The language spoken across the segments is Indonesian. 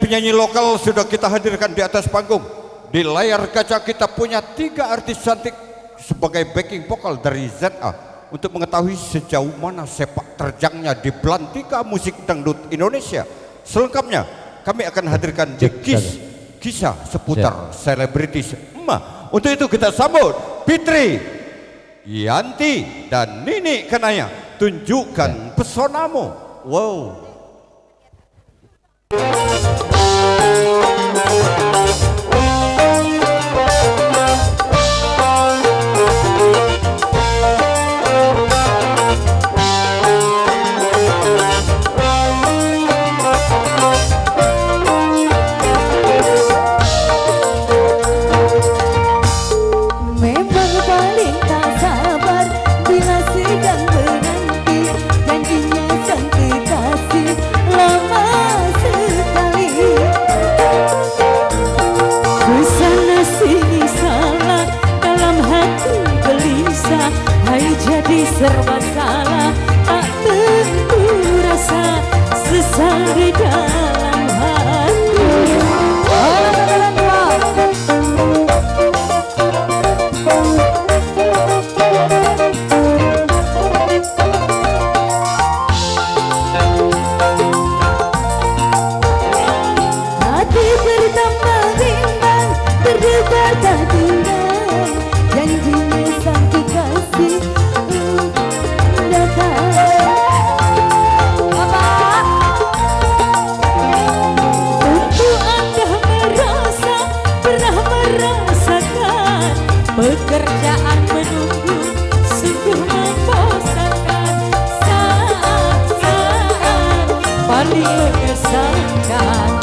Penyanyi lokal sudah kita hadirkan di atas panggung. Di layar kaca kita punya 3 artis cantik sebagai backing vokal dari ZA untuk mengetahui sejauh mana sepak terjangnya di belantika musik dangdut Indonesia. Selengkapnya kami akan hadirkan di kisah seputar selebritis emak. Untuk itu kita sambut Fitri, Yanti, dan Nini Kanaya. Tunjukkan pesonamu. Wow. Serba salah, tak tentu rasa sesal di dalam hati. Hati bertambah bimbang, berdebar tak tinggal, janjinya sang kekasih pekerjaan menunggu sungguh membosankan, saat-saat paling mengesankan.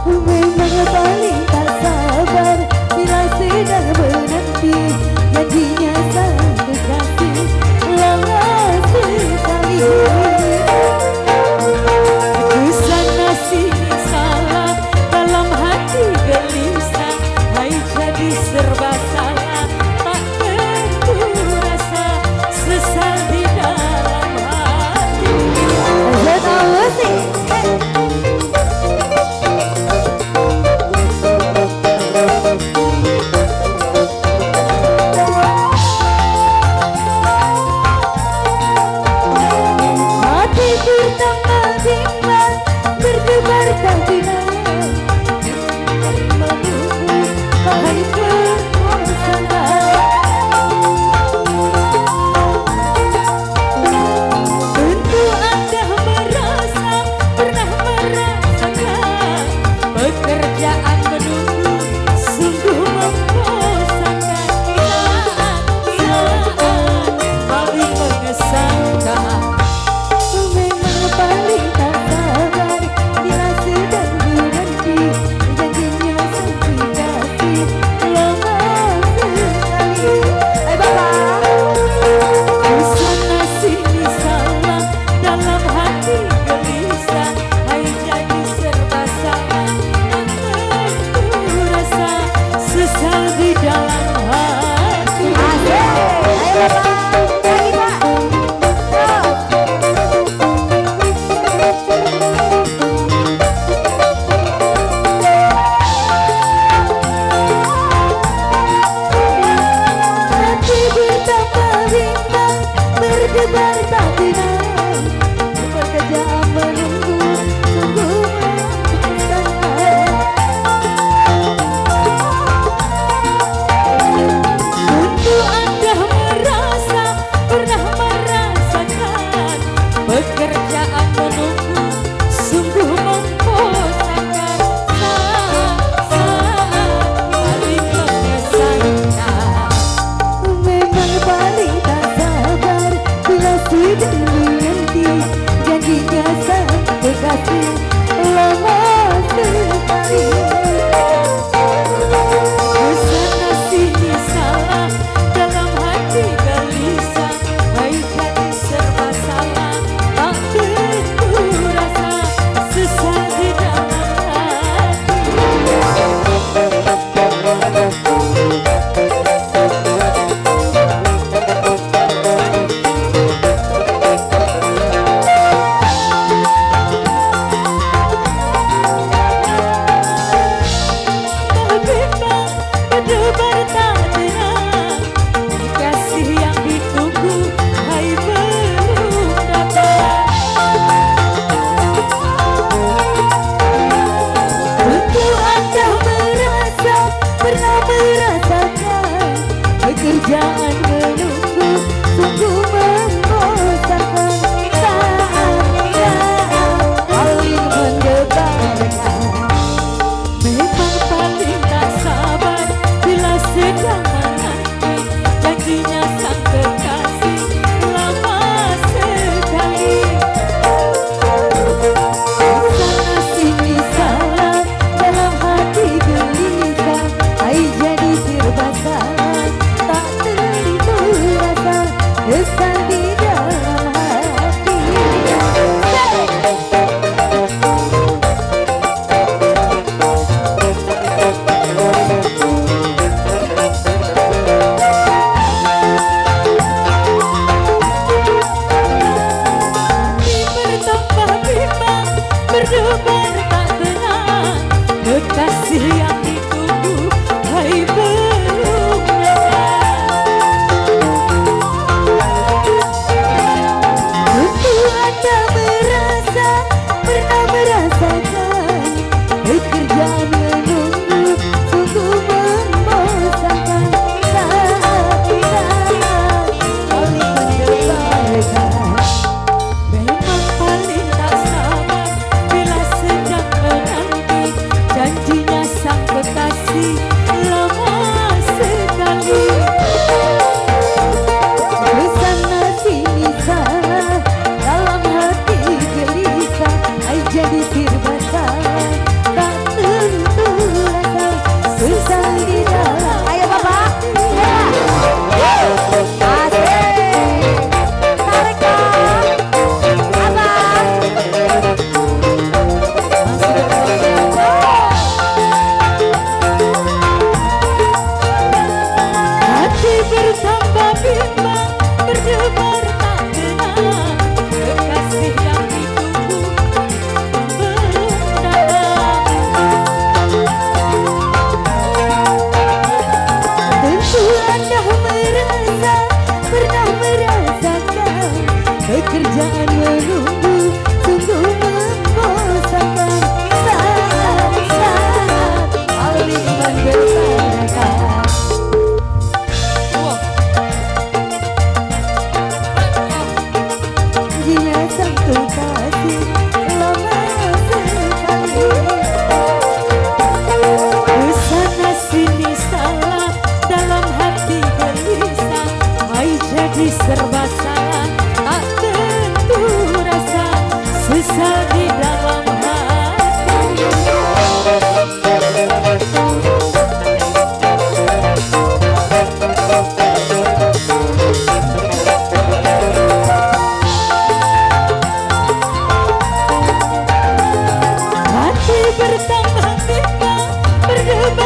Memang paling tak sabar bila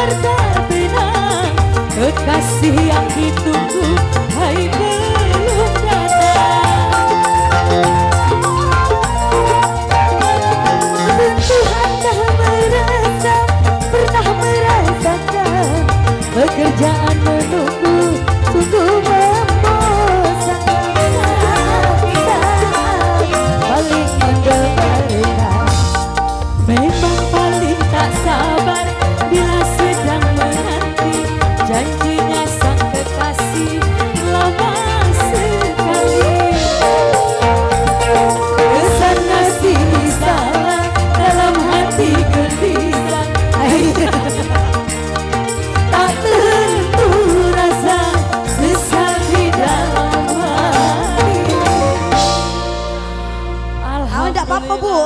biar terbenam. Kekasih yang ditunggu, hai belum datang. Tentu Anda merasa, pernah merasakan pekerjaan menunggu sungguh membosankan. Paling mendebarkan, memang paling tak sabar bila sedang menanti janjinya sang kekasih lama sekali. Kesana sini salah, dalam hati gelisah. Tak tentu rasa, sesat di dalam hati. Enggak apa-apa, Bu.